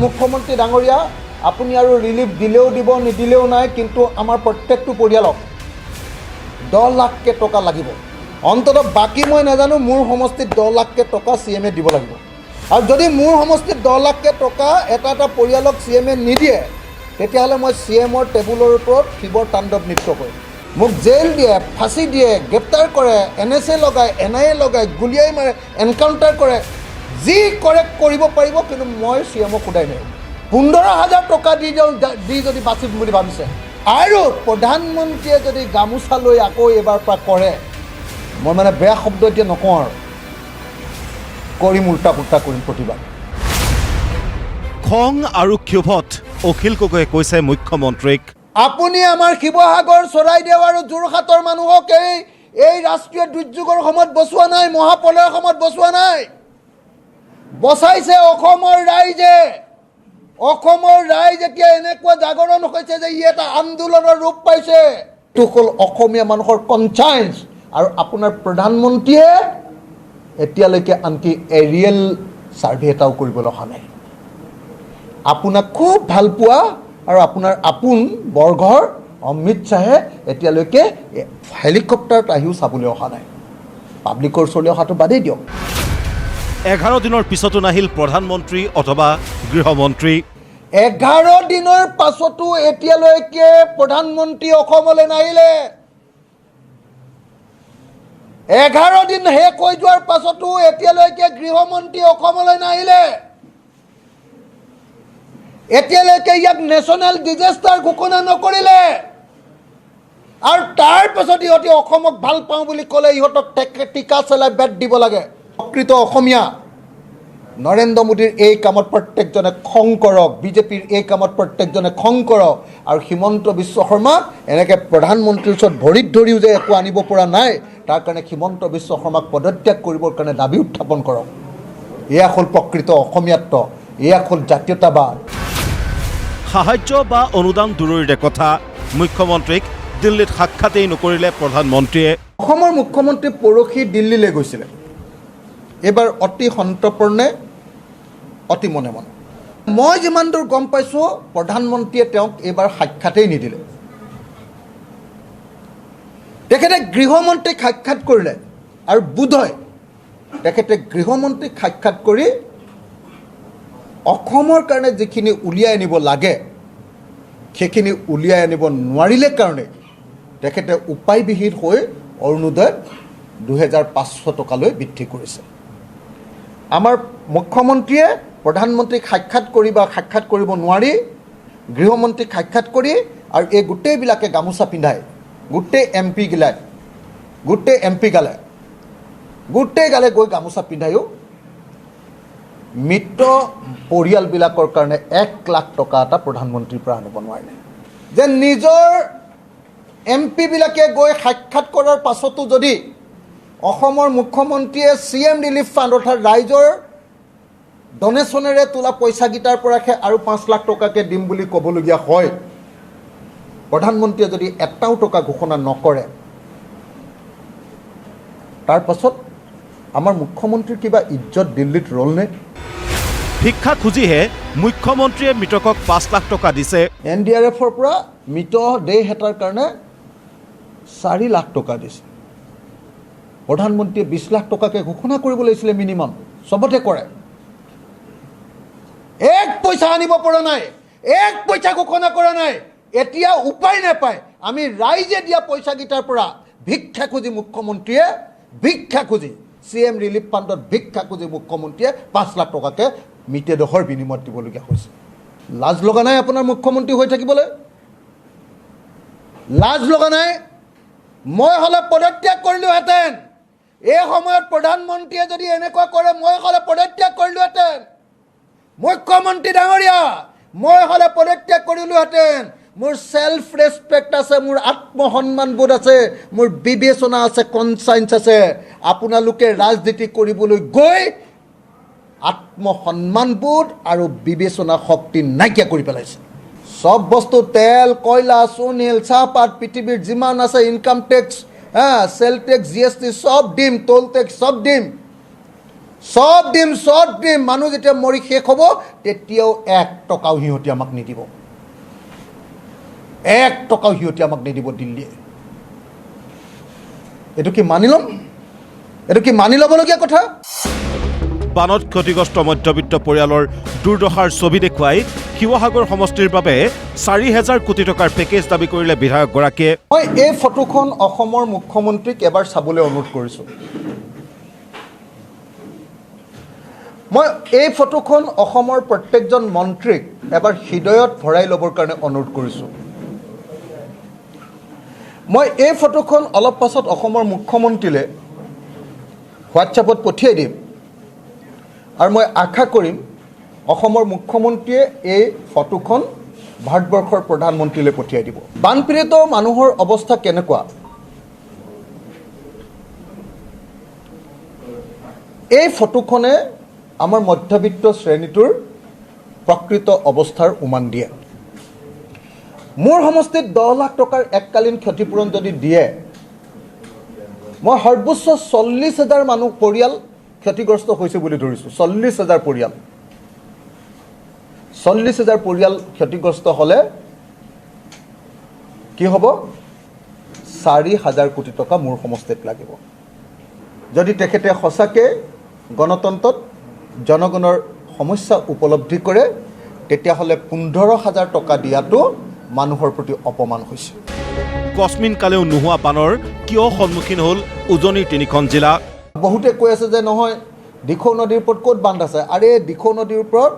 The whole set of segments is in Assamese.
মুখ্যমন্ত্ৰী ডাঙৰীয়া আপুনি আৰু ৰিলিফ দিলেও দিব নিদিলেও নাই, কিন্তু আমাৰ প্ৰত্যেকটো পৰিয়ালক 10 লাখকে টকা লাগিব। অন্ততঃ বাকী মই নাজানো, মোৰ সমষ্টিত 10 লাখকে টকা CM দিব লাগিব। আৰু যদি মোৰ সমষ্টিত 10 লাখকে টকা এটা এটা পৰিয়ালক CM নিদিয়ে, তেতিয়াহ'লে মই CMৰ টেবুলৰ ওপৰত শিৱৰ তাণ্ডৱ নৃত্য কৰিম। মোক জেল দিয়ে, ফাঁচি দিয়ে, গ্ৰেপ্তাৰ কৰে, NSA লগায়, NIA লগায়, গুলিয়াই মাৰে, এনকাউণ্টাৰ কৰে, যি কৰে কৰিব পাৰিব, কিন্তু মই CMক সোধাই নাই। 15,000 টকা দি যদি বাচিম বুলি ভাবিছে, আৰু প্ৰধানমন্ত্ৰীয়ে যদি গামোচা লৈ আকৌ এইবাৰ পৰা কৰে, মই মানে বেয়া শব্দ এতিয়া নকওঁ আৰু, কৰিম উল্টা পুল্টা কৰিম প্ৰতিবাদ। খং আৰু ক্ষোভত অখিল গগৈয়ে কৈছে মুখ্যমন্ত্ৰীক, আপুনি আমাৰ শিৱসাগৰ, চৰাইদেউ আৰু যোৰহাটৰ মানুহক এই ৰাষ্ট্ৰীয় দুৰ্যোগৰ সময়ত বচোৱা নাই, মহাপ্ৰলয়ৰ সময়ত বচোৱা নাই, বচাইছে অসমৰ ৰাইজে। অসমৰ ৰাইজ এতিয়া এনেকুৱা জাগৰণ হৈছে যে ই এটা আন্দোলনৰ ৰূপ পাইছে। এইটো হ'ল অসমীয়া মানুহৰ কনচায়েন্স। আৰু আপোনাৰ প্ৰধানমন্ত্ৰীয়ে এতিয়ালৈকে আনকি এৰিয়েল ছাৰ্ভে এটাও কৰিবলৈ অহা নাই। আপোনাক খুব ভাল পোৱা আৰু আপোনাৰ আপোন বৰঘৰ অমিত শ্বাহে এতিয়ালৈকে হেলিকপ্টাৰত আহিও চাবলৈ অহা নাই। পাব্লিকৰ ওচৰলৈ অহাটো বাদেই দিয়ক। 11 দিনৰ পিছতো নাহিল প্ৰধানমন্ত্ৰী অথবা গৃহমন্ত্ৰী। 11 দিনৰ পাছতো এতিয়ালৈকে প্ৰধানমন্ত্ৰী অসমলৈ নাহিলে। 11 দিন শেষ হৈ যোৱাৰ পাছতো এতিয়ালৈকে গৃহমন্ত্ৰী অসমলৈ নাহিলে। এতিয়ালৈকে ইয়াক নেশ্যনেল ডিজাষ্টাৰ ঘোষণা নকৰিলে। আৰু তাৰ পাছত ইহঁতে অসমক ভাল পাওঁ বুলি ক'লে ইহঁতক টিকা চেলাই বেট দিব লাগে। প্ৰকৃত অসমীয়া নৰেন্দ্ৰ মোদীৰ এই কামত প্ৰত্যেকজনে খং কৰক, বিজেপিৰ এই কামত প্ৰত্যেকজনে খং কৰক। আৰু হিমন্ত বিশ্ব শৰ্মাক এনেকৈ প্ৰধানমন্ত্ৰীৰ ওচৰত ভৰিত ধৰিও যে একো আনিব পৰা নাই, তাৰ কাৰণে হিমন্ত বিশ্ব শৰ্মাক পদত্যাগ কৰিবৰ কাৰণে দাবী উত্থাপন কৰক। এয়া হ'ল প্ৰকৃত অসমীয়াত্ব, এয়া হ'ল জাতীয়তাবাদ। সাহায্য বা অনুদান দূৰৈৰে কথা, মুখ্যমন্ত্ৰীক দিল্লীত সাক্ষাতেই নকৰিলে প্ৰধানমন্ত্ৰীয়ে। অসমৰ মুখ্যমন্ত্ৰী পৰহি দিল্লীলৈ গৈছিলে। এইবাৰ অতি সন্তৰ্পণে, অতি মনে মনে। মই যিমান দূৰ গম পাইছোঁ, প্ৰধানমন্ত্ৰীয়ে তেওঁক এইবাৰ সাক্ষাতেই নিদিলে। তেখেতে গৃহমন্ত্ৰীক সাক্ষাৎ কৰিলে, আৰু বোধহয় তেখেতে গৃহমন্ত্ৰীক সাক্ষাৎ কৰি অসমৰ কাৰণে যিখিনি উলিয়াই আনিব লাগে সেইখিনি উলিয়াই আনিব নোৱাৰিলে কাৰণে তেখেতে উপায়বিহীন হৈ অৰুণোদয় 2,500 টকালৈ বৃদ্ধি কৰিছে। আমাৰ মুখ্যমন্ত্ৰীয়ে প্ৰধানমন্ত্ৰীক সাক্ষাৎ কৰিব নোৱাৰি, গৃহমন্ত্ৰীক সাক্ষাৎ কৰি আৰু এই গোটেইবিলাকে গামোচা পিন্ধাই, গোটেই MP গালে গৈ গামোচা পিন্ধায়ো মৃত পৰিয়ালবিলাকৰ কাৰণে 1 লাখ টকা এটা প্ৰধানমন্ত্ৰীৰ পৰা আনিব নোৱাৰিলে। যে নিজৰ MP বিলাকে গৈ সাক্ষাৎ কৰাৰ পাছতো যদি অসমৰ মুখ্যমন্ত্ৰীয়ে CM ৰিলিফ ফাণ্ড অৰ্থাৎ ৰাইজৰ ডনেশ্যনেৰে তোলা পইচাকেইটাৰ পৰাহে আৰু 5 লাখ টকাকে দিম বুলি ক'বলগীয়া হয়, প্ৰধানমন্ত্ৰীয়ে যদি এটাও টকা ঘোষণা নকৰে, তাৰ পাছত আমাৰ মুখ্যমন্ত্ৰীৰ কিবা ইজ্জত দিল্লীত ৰ'লনে? ভিক্ষা খুজিহে মুখ্যমন্ত্ৰীয়ে মৃতকক 5 লাখ টকা দিছে। NDRFৰ পৰা মৃতদেহ এটাৰ কাৰণে 4 লাখ টকা দিছে। প্ৰধানমন্ত্ৰীয়ে 20 লাখ টকাকে ঘোষণা কৰিব লাগিছিলে মিনিমাম, চবতে কৰে। 1 পইচা আনিব পৰা নাই, 1 পইচা ঘোষণা কৰা নাই। এতিয়া উপায় নাপায় আমি ৰাইজে দিয়া পইচাকেইটাৰ পৰা ভিক্ষা খুজি মুখ্যমন্ত্ৰীয়ে CM ৰিলিফ ফাণ্ডত ভিক্ষা খুজি মুখ্যমন্ত্ৰীয়ে 5 লাখ টকাকে মৃতদেহৰ বিনিময়ত দিবলগীয়া হৈছে। লাজ লগা নাই আপোনাৰ মুখ্যমন্ত্ৰী হৈ থাকিবলৈ? লাজ লগা নাই? মই হ'লে পদত্যাগ কৰিলোহেঁতেন। এই সময়ত প্ৰধানমন্ত্ৰীয়ে যদি এনেকুৱা কৰে, মই হ'লে পদত্যাগ কৰিলোহেঁতেন। মুখ্যমন্ত্ৰী ডাঙৰীয়া, মই হ'লে পদত্যাগ কৰিলোহেঁতেন। মোৰ ছেল্ফ ৰেচপেক্ট আছে, মোৰ আত্মসন্মানবোধ আছে, মোৰ বিবেচনা আছে, কনচায়েন্স আছে। আপোনালোকে ৰাজনীতি কৰিবলৈ গৈ আত্মসন্মানবোধ আৰু বিবেচনা শক্তি নাইকিয়া কৰি পেলাইছে। সব বস্তু তেল, কয়লা, সোণিল, চাহপাত, পৃথিৱীৰ যিমান আছে income tax, sale tax, GST সব দিম, টোল টেক্স সব দিম। চব দিম মানুহ যেতিয়া মৰি শেষ হ'ব তেতিয়াও 1 টকাও সিহঁতি আমাক নিদিব, 1 টকাও সিহঁতি আমাক নিদিব দিল্লীয়ে। এইটো কি মানি ল'ম? এইটো কি মানি ল'বলগীয়া কথা? বানত ক্ষতিগ্ৰস্ত মধ্যবিত্ত পৰিয়ালৰ দুৰ্দশাৰ ছবি দেখুৱাই শিৱসাগৰ সমষ্টিৰ বাবে 4,000 কোটি টকাৰ পেকেজ দাবী কৰিলে বিধায়কগৰাকীয়ে। মই এই ফটোখন অসমৰ মুখ্যমন্ত্ৰীক এবাৰ চাবলৈ অনুৰোধ কৰিছোঁ। মই এই ফটোখন অসমৰ প্ৰত্যেকজন মন্ত্ৰীক এবাৰ হৃদয়ত ভৰাই ল'বৰ কাৰণে অনুৰোধ কৰিছোঁ। মই এই ফটোখন অলপ পাছত অসমৰ মুখ্যমন্ত্ৰীলৈ হোৱাটছএপত পঠিয়াই দিম আৰু মই আশা কৰিম অসমৰ মুখ্যমন্ত্ৰীয়ে এই ফটোখন ভাৰতবৰ্ষৰ প্ৰধানমন্ত্ৰীলৈ পঠিয়াই দিব। বানপীড়িত মানুহৰ অৱস্থা কেনেকুৱা? এই ফটোখনে আমাৰ মধ্যবিত্ত শ্ৰেণীটোৰ প্ৰকৃত অৱস্থাৰ উমান দিয়ে। মোৰ সমষ্টিত 10 লাখ টকাৰ এককালীন ক্ষতিপূৰণ যদি দিয়ে, মই সৰ্বোচ্চ 40,000 মানুহ পৰিয়াল ক্ষতিগ্ৰস্ত হৈছে বুলি ধৰিছোঁ। 40,000 পৰিয়াল, 40,000 পৰিয়াল ক্ষতিগ্ৰস্ত হ'লে কি হ'ব? 4,000 কোটি টকা মোৰ সমষ্টিত লাগিব। যদি তেখেতে সঁচাকৈ গণতন্ত্ৰত জনগণৰ সমস্যা উপলব্ধি কৰে তেতিয়াহ'লে 15,000 টকা দিয়াটো মানুহৰ প্ৰতি অপমান হৈছে। কস্মিন কালেও নোহোৱা বানৰ কিয় সন্মুখীন হ'ল উজনিৰ 3খন জিলা? বহুতে কৈ আছে যে নহয় দিখৌ নদীৰ ওপৰত ক'ত বান্ধ আছে। আৰে দিখৌ নদীৰ ওপৰত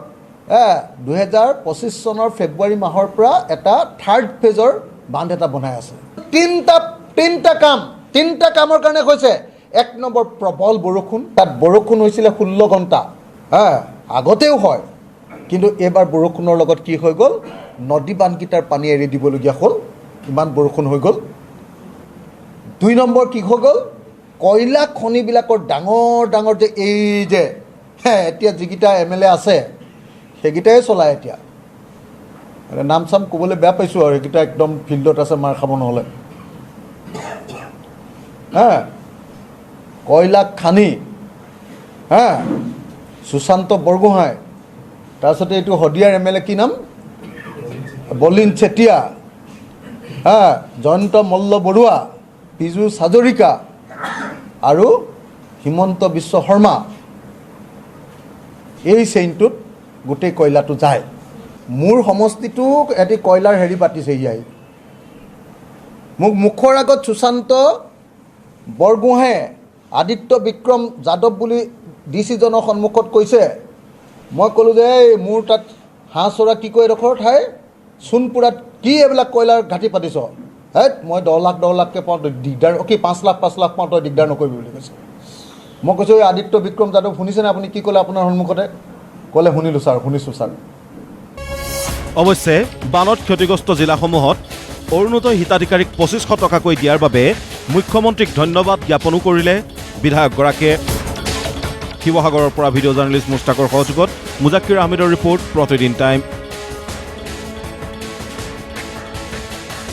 2025 চনৰ ফেব্ৰুৱাৰী মাহৰ পৰা এটা 3rd ফেজৰ বান্ধ এটা বনাই আছে। তিনিটা কামৰ কাৰণে হৈছে। 1 নম্বৰ প্ৰবল বৰষুণ, তাত বৰষুণ হৈছিলে 16 ঘণ্টা, আগতেও হয়, কিন্তু এইবাৰ বৰষুণৰ লগত কি হৈ গ'ল, নদী বান্ধকেইটাৰ পানী এৰি দিবলগীয়া হ'ল, ইমান বৰষুণ হৈ গ'ল। 2 নম্বৰ কি হৈ গ'ল, কয়লা খনিবিলাকৰ ডাঙৰ যে এই যে এতিয়া যিকেইটা MLA আছে সেইকেইটাই চলায় এতিয়া। নাম চাম ক'বলৈ বেয়া পাইছোঁ আৰু সেইকেইটা একদম ফিল্ডত আছে, মাৰ খাব নহ'লে। কয়লা খানি সুশান্ত বৰগোহাঁই, তাৰপিছতে এইটো শদিয়াৰ MLA কি নাম, বলিন চেতিয়া, জয়ন্ত মল্ল বৰুৱা, পীযুষ হাজৰিকা আৰু হিমন্ত বিশ্ব শৰ্মা। এই চেইনটোত গোটেই কয়লাটো যায়। মোৰ সমষ্টিটোক এটি কয়লাৰ হেৰি পাতিছে ইয়াই। মোক মুখৰ আগত সুশান্ত বৰগোহাঁয়ে আদিত্য বিক্ৰম যাদৱ বুলি ডিচিজনৰ সন্মুখত কৈছে। মই ক'লোঁ যে এই মোৰ তাত হাঁহ চৰা কি কয় এডোখৰ ঠাই সোণপুৰাত কি এইবিলাক কয়লাৰ ঘাটি পাতিছ? মই 10 লাখকৈ পাওঁ দিগদাৰ, কি 5 লাখ পাওঁ তই দিগদাৰ নকৰিবি বুলি কৈছে। মই কৈছোঁ এই আদিত্য বিক্ৰম যাদৱ শুনিছেনে আপুনি? কি ক'লে আপোনাৰ সন্মুখতে? ক'লে শুনিছোঁ ছাৰ। অৱশ্যে বানত ক্ষতিগ্ৰস্ত জিলাসমূহত অৰুণোদয় হিতাধিকাৰীক 2500 টকাকৈ দিয়াৰ বাবে মুখ্যমন্ত্ৰীক ধন্যবাদ জ্ঞাপনো কৰিলে বিধায়কগৰাকীয়ে। শিৱসাগৰৰ পৰা ভিডিঅ' জাৰ্নেলিষ্ট মুস্তাকৰ সহযোগত মুজাক্কিৰ আহমেদৰ ৰিপৰ্ট, প্ৰতিদিন টাইম।